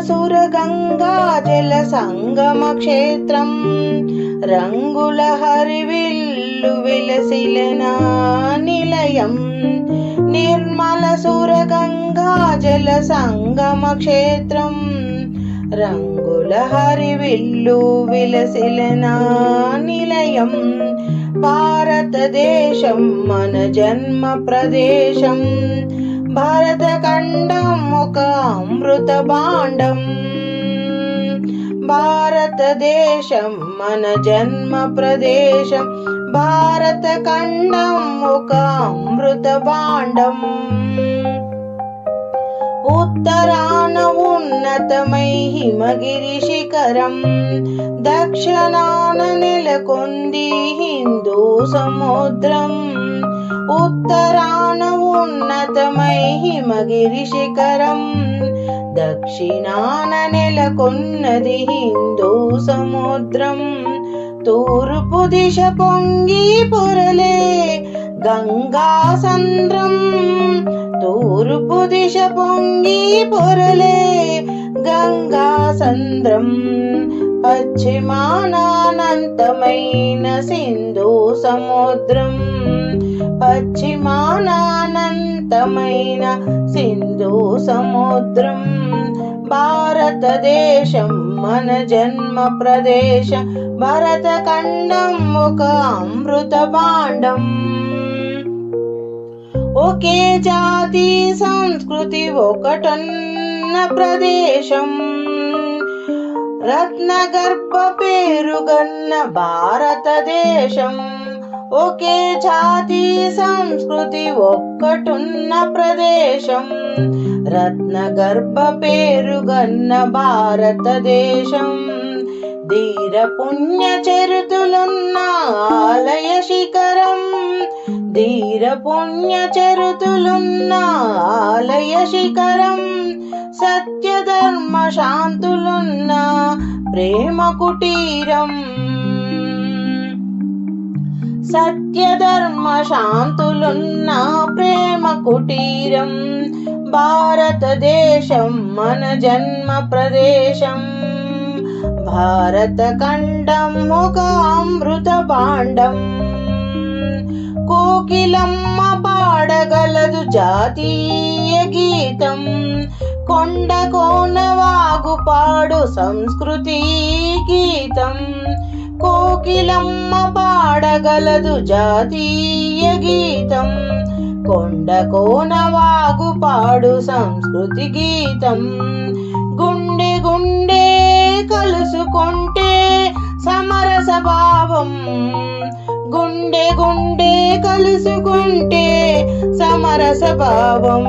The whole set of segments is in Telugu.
సురగంగా జల సంగమ క్షేత్రం రంగుల హరివిల్లు విలసిలనా నిలయం నిర్మల సురగంగా జల సంగమ క్షేత్రం రంగుల హరివిల్లు విలసిలనా నిలయం భారతదేశం మన జన్మ ప్రదేశం భారతఖండం ఒక అమృత భాండం భారతదేశం మన జన్మ ప్రదేశం భారతఖండం ఒక అమృత భాండం ఉత్తరాన ఉన్నతమై హిమగిరి శిఖరం దక్షిణాన నెలకొంది హిందూ సముద్రం ఉత్తరాన ఉన్నతమై హిమగిరి శిఖరం దక్షిణాన నెలకొన్నది హిందూ సముద్రం తూర్పు దిశ పొంగి పొరలే గంగా సంద్రం తూర్పు దిశ పొంగి పొరలే గంగా సంద్రం పశ్చిమాన అనంతమైన సింధు సముద్రం పశ్చిమాన అనంతమైన సింధు సముద్రం భారతదేశం మన జన్మ ప్రదేశం భారతఖండం ఒక అమృత భాండం ఒకే జాతి సంస్కృతి ఒకటన్న ప్రదేశం రత్నగర్భ పేరుగన్న భారతదేశం ఒకే జాతి సంస్కృతి ఒక్కటున్న ప్రదేశం రత్నగర్భ పేరుగన్న భారతదేశం ధీర పుణ్య చరితులున్న ఆలయ శిఖరం ధీర పుణ్య చరితులున్న ఆలయ శిఖరం సత్య ధర్మ శాంతులున్న ప్రేమ కుటీరం సత్య ధర్మ శాంతులున్న ప్రేమ కుటీరం భారతదేశం మన జన్మ ప్రదేశం భారతఖండం ఒక అమృత భాండం కోకిలమ్మ పాడగలదు జాతీయ గీతం కొండ కోన వాగు పాడు సంస్కృతి గీతం కోకిలమ్మ పాడగలదు జాతీయ గీతం కొండ కోన వాగు పాడు సంస్కృతి గీతం గుండె గుండె కలుసుకుంటే సమరస భావం గుండె గుండె కలుసుకుంటే సమరస భావం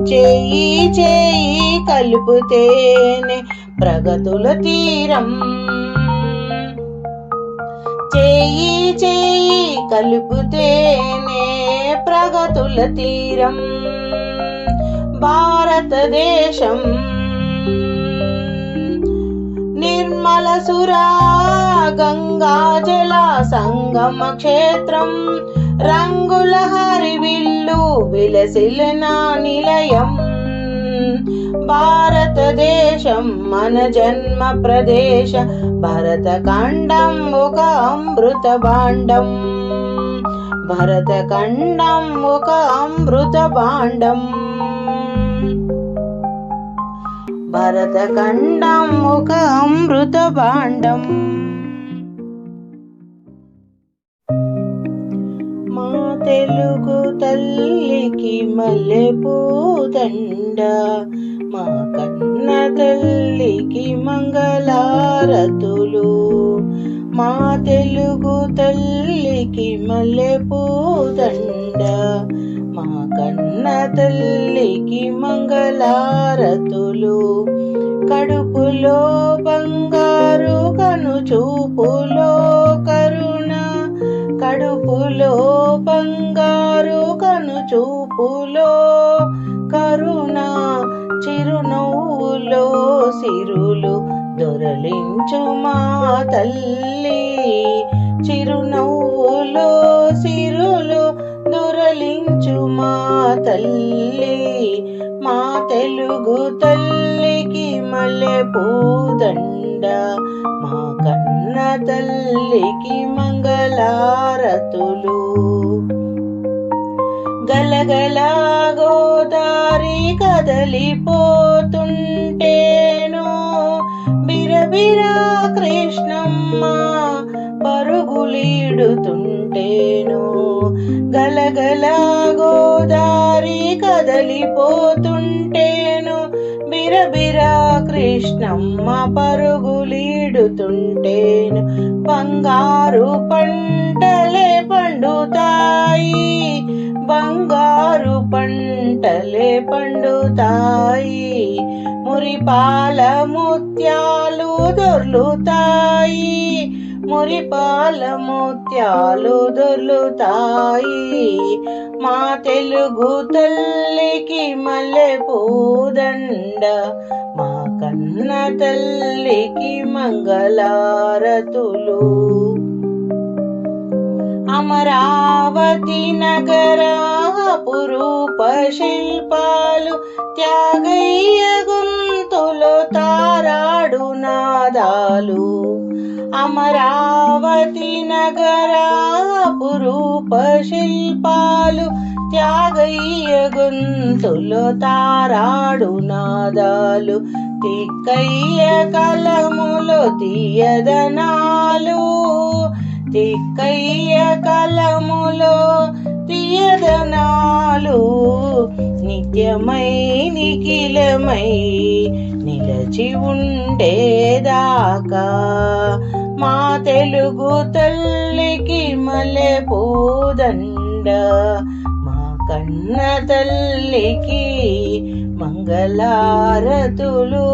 చేయి చేయి కలుపుతేనే ప్రగతుల తీరం చేయి చేయి కలుపుతేనే ప్రగతుల తీరం భారతదేశం నిర్మల సురా గంగా జల సంగమ క్షేత్రం రంగుల హరివిల్లు విలసిలనా నిలయం భారతదేశం మన జన్మ ప్రదేశ భరతఖండం ఒక అమృత భాండం భరతఖండం ఒక అమృత భాండం భరతఖండం ఒక అమృత భాండం మా తెలుగు తల్లికి మల్లెపూదండ మా కన్న తల్లికి మంగళారతులు మా తెలుగు తల్లికి మల్లెపూదండ మా కన్న తల్లికి మంగళారతులు కడుపులో బంగారు కను చూపులో కరుణ కడుపులో బంగారు కను చూపులో కరుణ చిరునవ్వులో సిరులు దొరలించు మా తల్లి చిరునవ్వులో సిరులు దొరలించు మా తల్లి మా తెలుగు తల్లికి మల్లె పూదండ మా కన్న తల్లికి మంగళారతులు. గలగల గోదారి కదలిపోతుంటేను బిరబిరా కృష్ణమ్మ పరుగులీడుతుంటేను. గలగల గోదారి కదలిపోతుంటేను బిరబిరా కృష్ణమ్మ పరుగులీడుతుంటేను. బంగారు పంటలే పండుతాయి, బంగారు పంటలే పండుతాయి. మురిపాల ముత్యాలు దొర్లుతాయి, మురిపాల ముత్యాలు దొర్లుతాయి. మా తెలుగు తల్లికి మల్లె పూదండ మా కన్న తల్లికి మంగళారతులు. అమరావతి నగర అపురూప శిల్పాలు త్యాగయ్య గొంతులో తారాడు నాదాలు. అమరావతి నగర అపురూప శిల్పాలు త్యాగయ్య గొంతులో తారాడు నాదాలు. తిక్కయ్య కలములో తీయదనాలు, తిక్కయ్య కలములో తీయదనాలు. నిత్యమై నిఖిలమై నిలచి ఉండేదాకా మా తెలుగు తల్లికి మల్లె పూదండ మా కన్న తల్లికి మంగళారతులు.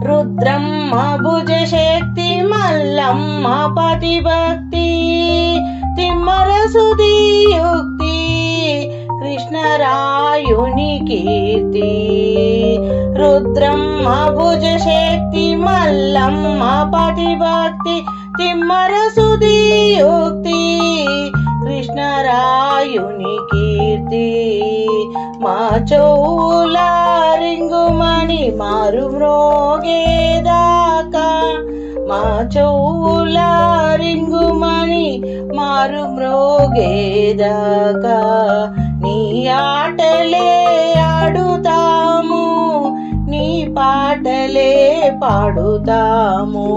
రుద్రమ్మ భుజశక్తి మల్లమ్మ పతిభక్తి తిమ్మర సుధీయుక్తి కృష్ణరాయుని కీర్తి. రుద్రమ్మ భుజశక్తి మల్లమ్మ పతిభక్తి తిమ్మర సుధీయుక్తి కృష్ణరాయుని కీర్తి. మా చెవుల రింగుమణి మారు మ్రోగేదాకా, మా చెవుల రింగుమణి మారు మ్రోగేదాకా నీ ఆటలే ఆడుతాము, నీ పాటలే పాడుతాము.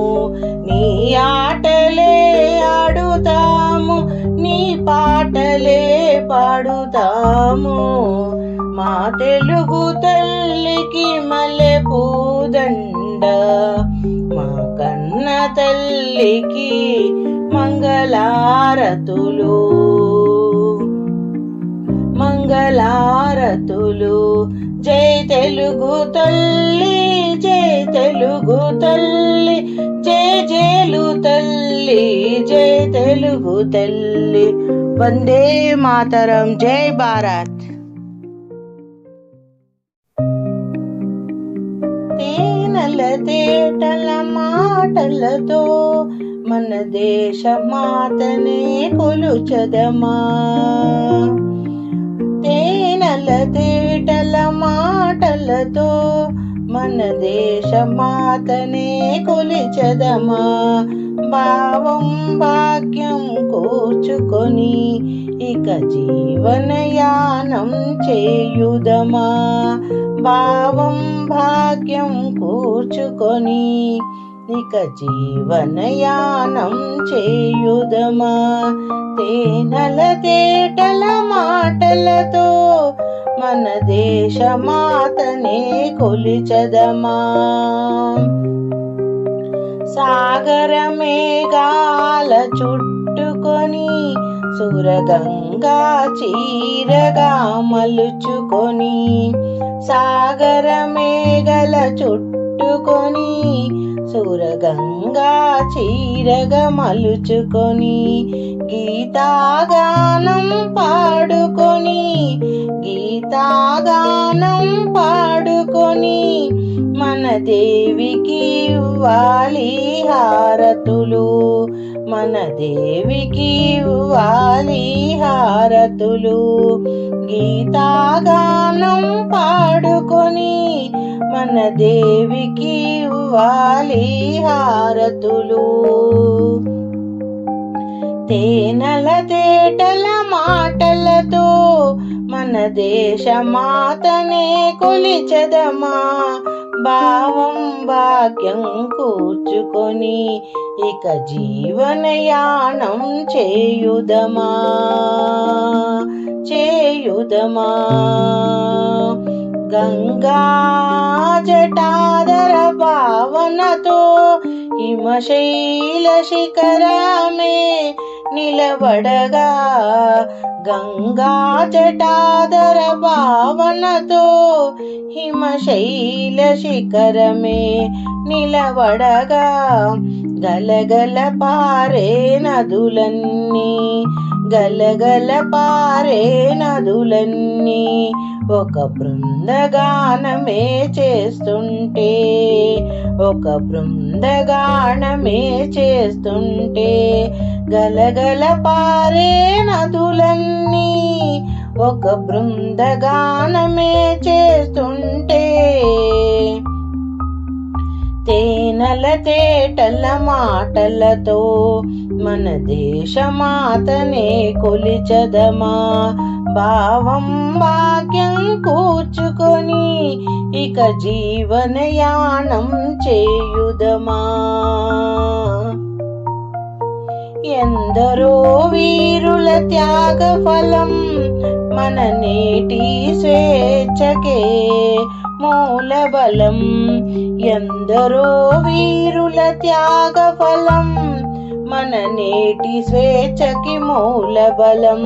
నీ ఆటలే ఆడుతాము, నీ పాటలే పాడుతాము. మా తెలుగు తల్లికి మల్లె పూదండ మా కన్న తల్లికి మంగళారతులు, మంగళారతులు. జై తెలుగు తల్లి, జై తెలుగు తల్లి, జై జేలు తల్లి, జై తెలుగు తల్లి. వందే మాతరం. జై భారత్. తేనెల తేటల మాటలతో మన దేశ మాతనే కొలుచదమా. తేనెల తేటల మాటలతో మన దేశ మాతనే కొలిచదమా. భావం భాగ్యం కూర్చుకొని ఇక జీవనయానం చేయుదమా. భావం భాగ్యం కూర్చుకొని ఇక జీవనయానం చేయుదమా. తేనెల తేటల మాటలతో మన దేశ మాతనే కొలిచదమా. సాగర మేఘాల చుట్టుకొని సురగంగా చీరగా మలుచుకొని, సాగర మేఘల చుట్టుకొని సురగంగా చీరగా మలుచుకొని, గీతాగానం పాడుకొని, గీతాగానం పాడుకొని మన దేవికి ఇవ్వాలి హారతులు, మన దేవికి ఇవ్వాలి హారతులు. గీతాగానం పాడుకొని మన దేవికి ఇవ్వాలి హారతులు. తేనెల తేటల మాటలతో మన దేశమాతనే కొలిచెదమా. భావం భాగ్యం కూర్చుకొని ఇక జీవనయానం చేయుదమా. గంగా జటాధర భావనతో హిమశైల శిఖరమే నిలబడగా. గంగా జటాధర భావనతో హిమశైల శిఖరమే నిలబడగా. గలగల పారే నదులన్నీ, గలగల పారే నదులన్నీ ఒక బృందగానమే చేస్తుంటే, ఒక బృందగానమే చేస్తుంటే. గలగల పారే నదులన్నీ ఒక బృందగానమే చేస్తుంటే. తేనెల తేటల మాటలతో మన దేశమాతనే కొలిచెదమా. భావం భాగ్యం కూర్చుకొని ఇక జీవనయానం చేయుదమా. ఎందరో వీరుల త్యాగ ఫలం మన నేటి స్వేచ్ఛకే మూల బలం. ఎందరో వీరుల త్యాగ ఫలం మన నేటి స్వేచ్ఛకి మూల బలం.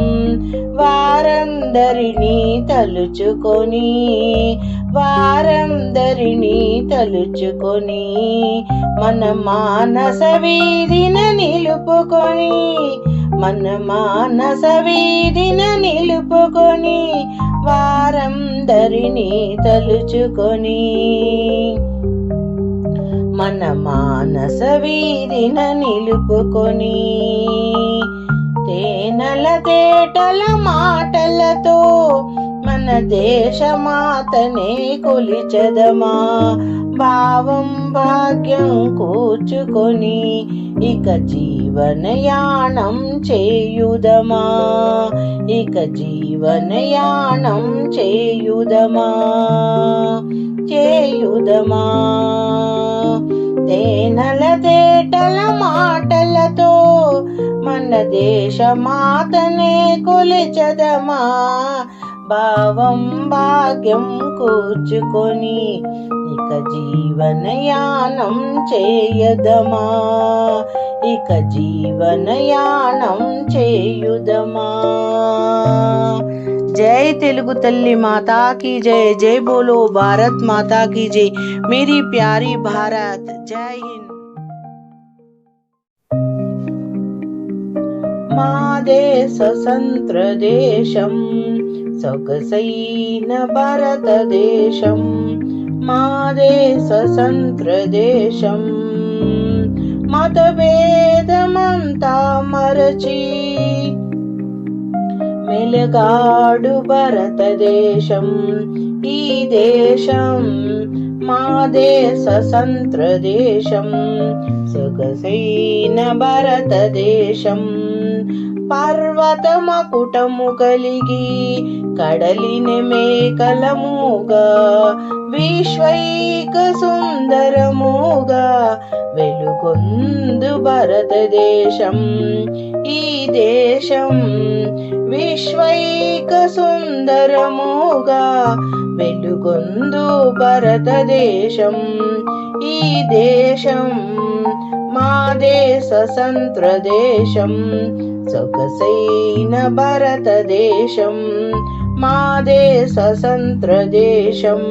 వారందరినీ తలుచుకొని, వారందరినీ తలుచుకొని మన మానస వీధిన నిలుపుకొని, మన మానస వీధిన నిలుపుకొని వారందరినీ తలుచుకొని మన మానస వీధిన నిలుపుకొని. తేనెల తేటల మాటలతో మన దేశమాతనే కొలిచెదమా. భావం భాగ్యం కూర్చుకొని ఇక జీవనయానం చేయుదమా. ఇక జీవనయానం చేయుదమా. తేనెల తేటల మాటలతో మన దేశమాతనే కొలిచెదమా. భావం భాగ్యం కూర్చుకొని ఇక జీవనయానం చేయదమా. ఇక జీవనయానం చేయుదమా. जय तेलुगु तल्ली माता की जय. जय बोलो भारत माता की जय. मेरी प्यारी भारत. जय हिंद. మా దేశ స్వతంత్ర దేశం సొగసైన భారతదేశం. మా దేశ స్వతంత్ర దేశం మతభేదమంతా మరచి మెలగాడు భారతదేశం. ఈ దేశం మా దేశ స్వతంత్ర దేశం సొగసైన భారతదేశం. పర్వత మకుటము కలిగి కడలిని మేకలముగా విశ్వైక సుందరముగా వెలుగొందు భారతదేశం. ఈ దేశం విశ్వైక సుందరముగా వెలుగొందు భారతదేశం. ఈ దేశం మా దేశ స్వతంత్ర దేశం సొగసైన భారతదేశం. మా దేశ స్వతంత్ర దేశం.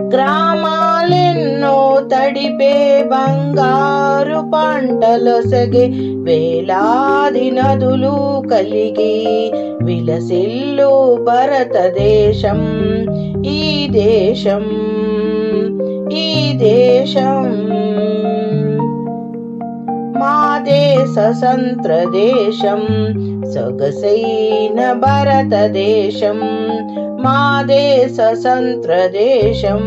గ్రామాలెన్నో తడిపే బంగారు పంటలొసగే వేలాది నదులు కలిగి విలసిల్లు భారతదేశం. ఈ దేశం ఈ దేశం మా దేశ సంత్రదేశం సొగసైన భారతదేశం. మా దేశ సంత్రదేశం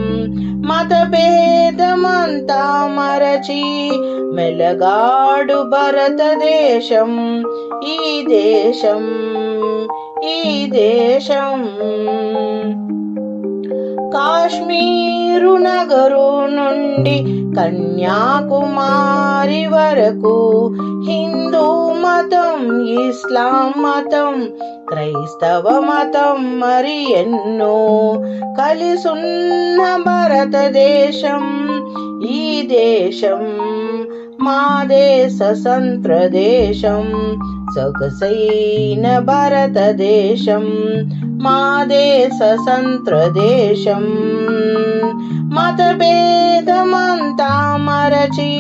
మతభేదమంతా మరచి మెలగాడు భారతదేశం. ఈ దేశం ఈ దేశం కాశ్మీరు నగరు నుండి కన్యాకుమారి వరకు హిందూ మతం, ఇస్లాం మతం, క్రైస్తవ మతం మరి ఎన్నో కలిసున్న భారతదేశం. ఈ దేశం మా దేశ సంత్రదేశం సొగసైన భారతదేశం. మా దేశ సంత్రదేశం మతభేదమంతా మరచి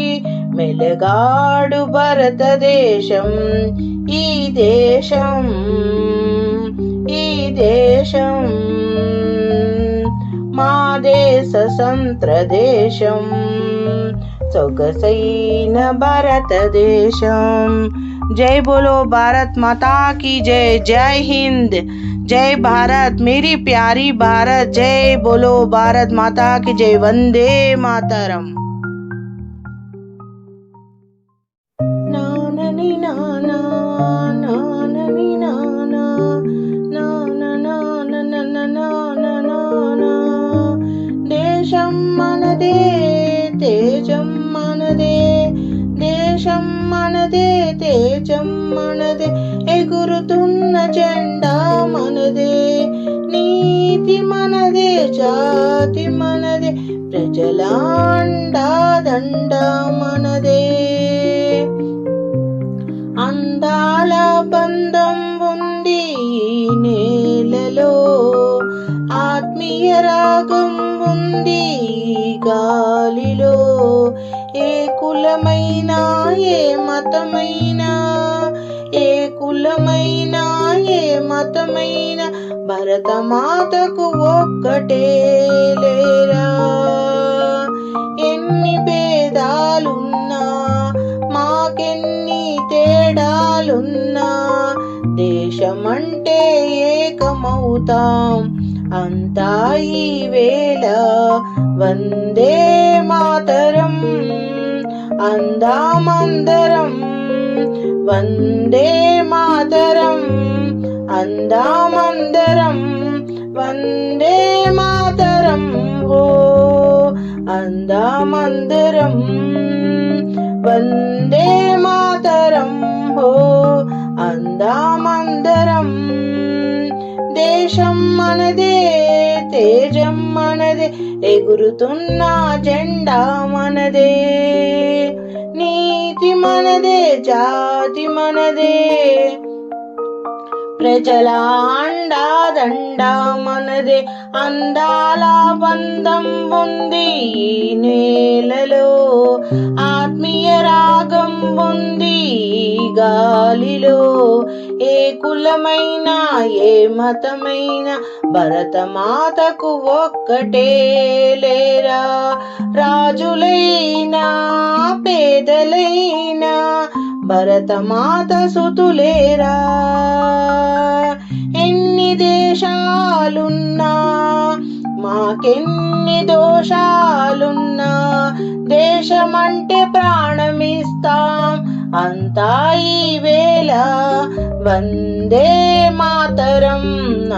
మెలగాడు భారతదేశం. ఈ దేశం ఈ దేశం మా దేశ సంత్రదేశం సొగసైన భారతదేశం. जय बोलो भारत माता की जय. जय हिंद, जय भारत मेरी प्यारी भारत. जय बोलो भारत माता की जय. वंदे मातरम. नाननी नाना नाननी नाना नाना नाना नाना नाना. देशं मनदे तेजं मनदे, దేశం మనదే తేజం మనదే, ఎగురుతున్న జెండా మనదే. నీతి మనదే జాతి మనదే, ప్రజల అండదండ మనదే. అందాల బంధం ఉంది ఈ నేలలో, ఆత్మీయ రాగం ఉంది ఈ గాలిలో. ఏ కులమైనా ఏ మతమైనా, ఏ కులమైనా ఏ మతమైనా భరతమాతకు ఒక్కటే లేరా. ఎన్ని భేదాలున్నా మాకెన్ని తేడాలున్నా, దేశమంటే ఏకమవుతాం అంతా ఈ వేళ. వందే మాతరం అందామందరం, వందే మాతరం అందామందరం, వందే మాతరం హో అందామందరం, వందే మాతరం హో అందామందరం. దేశం మనదే తేజం మనదే, ఎగురుతున్న జెండా మనదే. నీతి మనదే జాతి మనదే, ప్రజల అండదండ మనదే. అందాల బంధం ఉంది ఈ నేలలో, ఆత్మీయ రాగం ఉంది ఈ గాలిలో. ఏ కులమైనా ఏ మతమైనా భరతమాతకు ఒక్కటే లేరా. రాజులైనా పేదలైనా భరతమాత సుతులేరా. ఎన్ని దేశాలున్నా మాకెన్ని దోషాలున్నా, దేశమంటే ప్రాణమిస్తాం అంతా ఈ వేళ. వందే మాతరం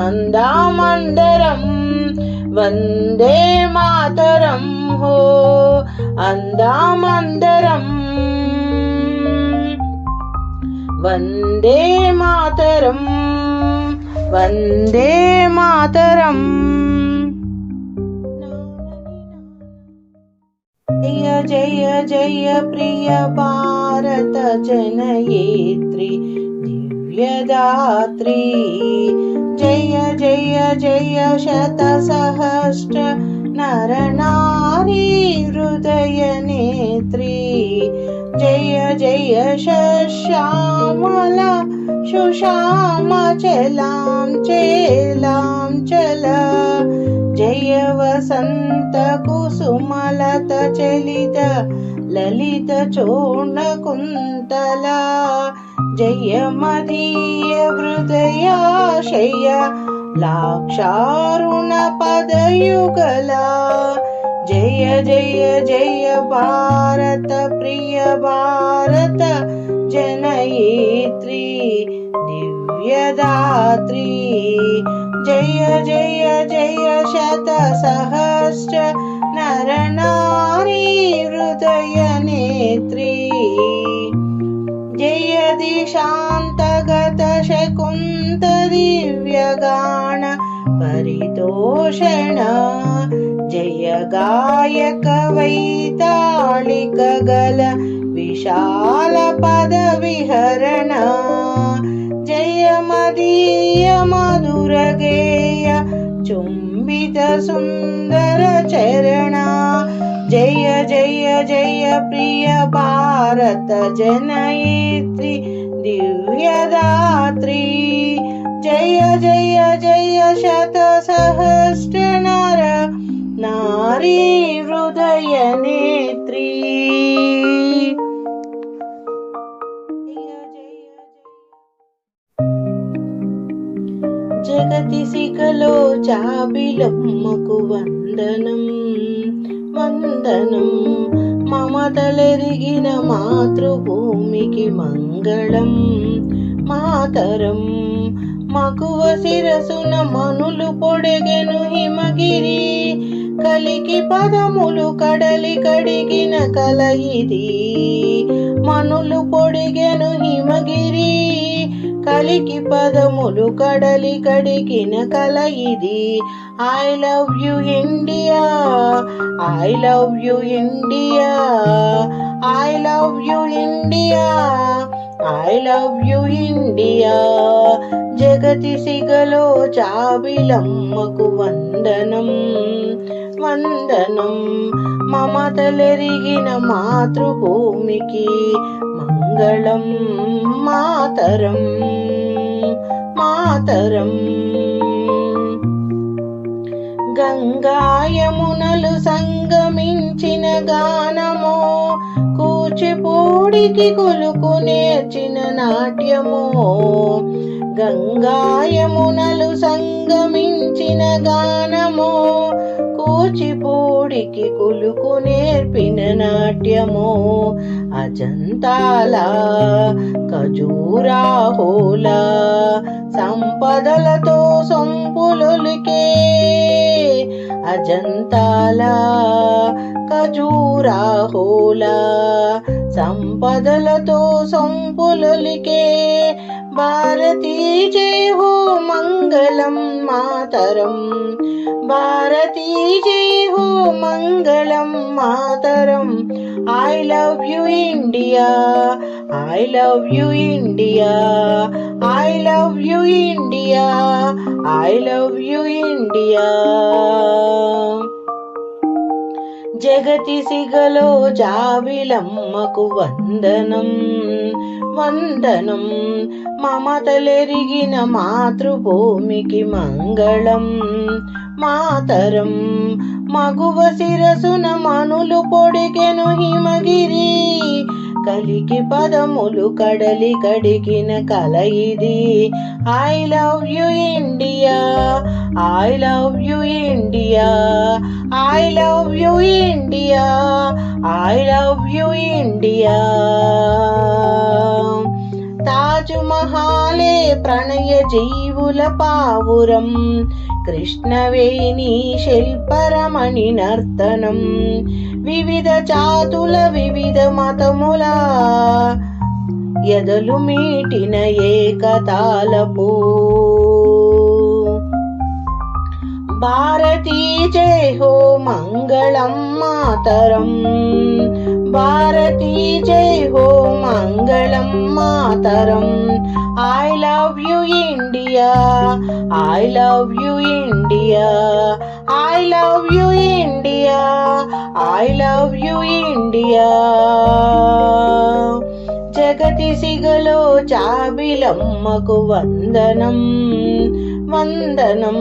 అందామందరం, వందే మాతరం హో అందామందరం, వందే మాతరం వందే మాతరం. జయ జయ జయ ప్రియ భారత జనయేత్రి దివ్యదాత్రి. జయ జయ జయ శత సహస్ర నర నారీ హృదయ నేత్రి. జయ జయ శ్యామల సుషామ చలాం చేలాం చల. జయ వసంత కుసుమలత చలిత లలిత చోణకుంతల జయ మదీయ హృదయాశయ లాక్షారుణ పదయుగల జయ జయ జయ భారత ప్రియ భారత జనయిత్రి దివ్యదాత్రి జయ జయ జయ శత సహస్ర నర నారీ హృదయ నేత్రి జయ దిశాంతగత శకుంత దివ్యగాన పరితోషణ జయ గాయక వైతాళిక గల విశాల పద విహరణ జయ మదీయ మధుర గేయ చుంబిత సుందర చరణ జయ జయ జయ ప్రియ భారత జనయిత్రి దివ్యదాత్రి జయ జయ జయ శత సహస్ర నర నారీ హృదయ నేత్రి జగతి సిగలో చాబిలమ్మకు వందనం వందనం మమతలెరిగిన మాతృభూమికి మంగళం మాతరం మగువ శిరసున మనులు పొడగెను హిమగిరి కలికి పదములు కడలి కడిగిన కల ఇది మనులు పొడిగెను హిమగిరి కలికి పదములు కడలి కడిగిన కల ఇది I love you India I love you India I love you India I love you India జగతి సిగలో చాబిలమ్మకు వందనం వందనం మమతలెరిగిన మాతృభూమికి మంగళం మాతరం మాతరం గంగాయమునలు సంగమించిన గానమో కూచిపూడికి కొలుకు నేర్చిన నాట్యమో గంగాయమునలు సంగమించిన గానమో కూచిపూడికి కులుకు నేర్పిన నాట్యమో అజంతాల ఖజూరాహోల సంపదలతో సొంపులొలికే అజంతాల ఖజూరాహోల సంపదలతో సొంపులొలికే భారతీ జయ హో మంగళం మాతరం భారతీ జయ హో మంగళం మాతరం I love you India I love you India I love you India I love you India జగతి సిగలో జాబిలమ్మకు వందనం వందనం మమతలెరిగిన మాతృభూమికి మంగళం మాతరం మగువ శిరసున మనులు పొడిగెను హిమగిరి కలికి పదములు కడలి కడిగిన కల ఇది I love you India I love you India I love you India I love you India తాజు మహాలే ప్రణయ జీవుల పావురం కృష్ణవేణి శిల్పరమణి నర్తనం వివిధ జాతుల వివిధ మతముల ఎదలు మీటిన ఏకతాళపు భారతీ జయ హో మంగళం మాతరం భారతీ జయ హో మంగళం మాతరం I love you India I love you India I love you India I love you India జగతి సిగలో చాబిలమ్మకు వందనం వందనం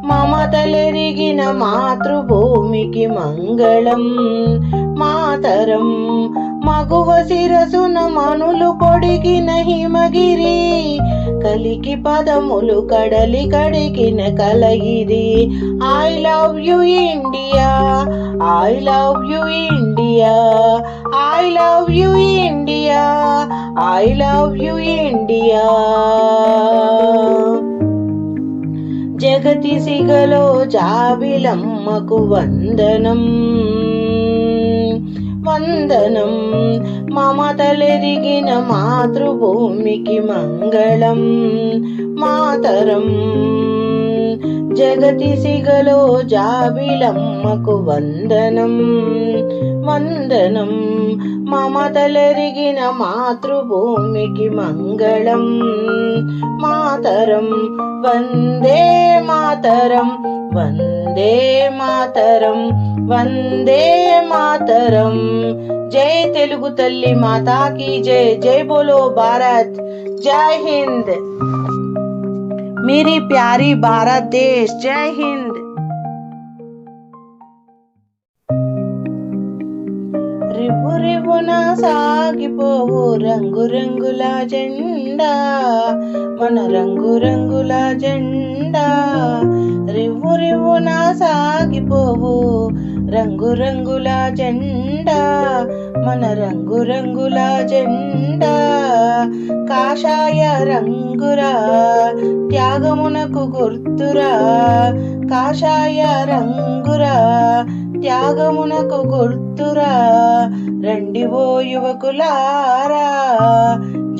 మమతలెరిగిన మాతృభూమికి మంగళం మాతరం మగువ శిరసున మనులు పొడిగిన హిమగిరి కలికి పదములు కడలి కడిగిన కలగిరి I love you India I love you India I love you India I love you India జగతి సిగలో జాబిలమ్మకు వందనం వందనం మమతలెరిగిన మాతృభూమికి మంగళం మాతరం జగతి సిగలో జాబిలమ్మకు వందనం వందనం మమతలెరిగిన మాతృభూమికి మంగళం మాతరం వందే మాతరం వందే మాతరం వందే మాతరం జై తెలుగు తల్లి మాతాకి జై జై బోలో భారత్ జై హింద్ मेरी प्यारी भारत देश जय हिंद రివ్వు రివ్వున సాగిపోవు రంగు రంగుల జెండా మన రంగు రంగుల జెండా రివ్వు రివ్వున సాగిపోవు రంగు రంగుల జెండా మన రంగు రంగుల జెండా కాషాయ రంగురా త్యాగమునకు గుర్తురా కాషాయ రంగురా త్యాగమునకు గుర్తురా రండి ఓ యువకులారా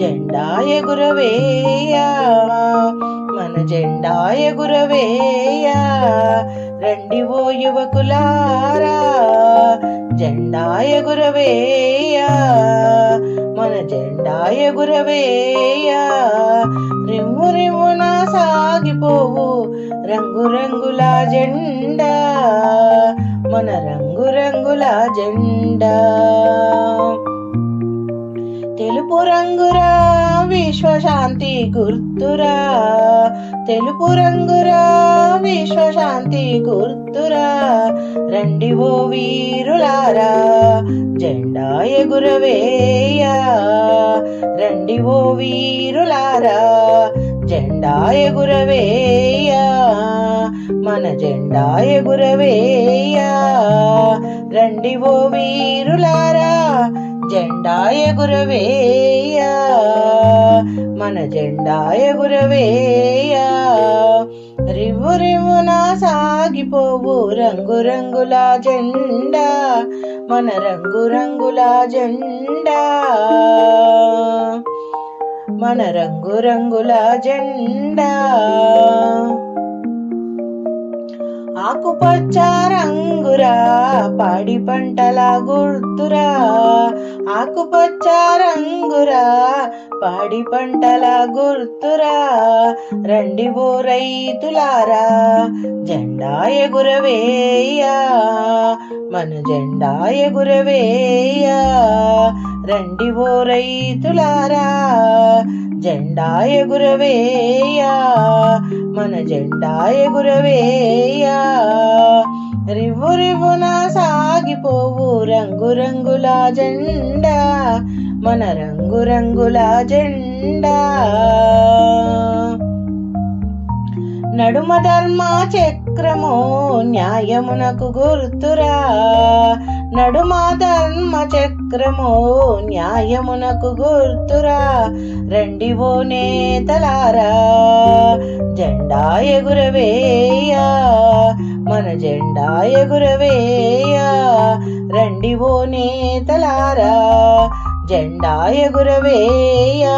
జెండా ఎగురవేయా మన జెండా ఎగురవేయా రండి ఓ యువకులారా జెండా ఎగురవేయా మన జెండా ఎగురవేయా రిమ్ము రిమ్మున సాగిపోవు రంగు రంగుల జెండా మన రంగు రంగుల జెండా తెలుపు రంగురా విశ్వశాంతి గుర్తురా తెలుపు రంగురా విశ్వశాంతి గుర్తురా రండి ఓ వీరులారా జెండా ఎగురవేయా రండి ఓ వీరులారా జెండా ఎగురవేయా మన జెండా ఎగురవేయా రండి ఓ వీరులారా జెండా ఎగురవేయా మన జెండా ఎగురవేయా రివ్వు రివ్వున సాగిపోవు రంగు రంగుల జెండా మన రంగు రంగుల జెండా మన రంగు రంగుల జెండా ఆకుపచ్చ రంగురా పాడి పంటల గుర్తురా ఆకుపచ్చ రంగురా పాడి పంటల గుర్తురా రండి ఓ రైతులారా జెండా ఎగురవేయా మన జెండా ఎగురవేయా రండి ఓ రైతులారా జెండా ఎగురవేయా మన జెండా ఎగురవేయా రివ్వు రివ్వున సాగిపోవు రంగు రంగుల జెండా మన రంగు రంగుల జెండా నడుమ ధర్మ చక్రము న్యాయమునకు గుర్తురా నడుమ ధర్మ చక్రము న్యాయమునకు గుర్తురా రండి ఓ నేతలారా జెండా ఎగురవేయా మన జెండా ఎగురవేయా రండి ఓ నేతలారా జెండా ఎగురవేయా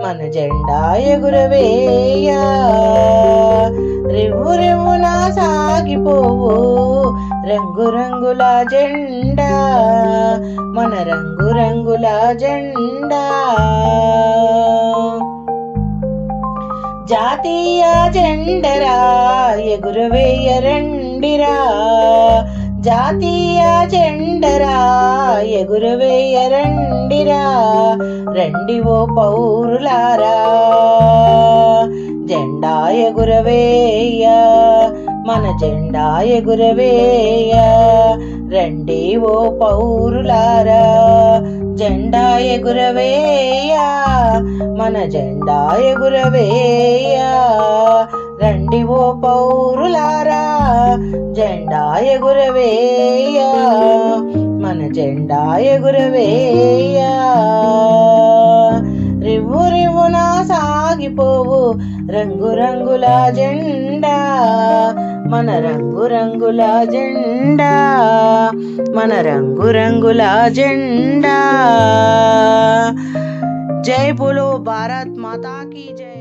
మన జెండా ఎగురవేయా రివ్వు రివ్వున సాగిపోవు రంగు రంగుల జెండా మన రంగు రంగుల జెండా జాతీయ జెండరా ఎగురవేయరండిరా జాతీయ జెండరా ఎగురవేయరండిరా రండి ఓ పౌరులారా జెండా ఎగురవేయా మన జెండా ఎగురవేయ రండి ఓ పౌరులారా, జెండా ఎగురవేయ మన జెండా ఎగురవేయ రండి ఓ పౌరులారా, జెండా ఎగురవేయ మన జెండా ఎగురవేయ. రివ్వు రివ్వున సాగిపోవు రంగురంగుల జెండా, మన రంగురంగుల జెండా, మన రంగురంగుల జెండా. జై బోలో భారత్ మాతా కీ జై.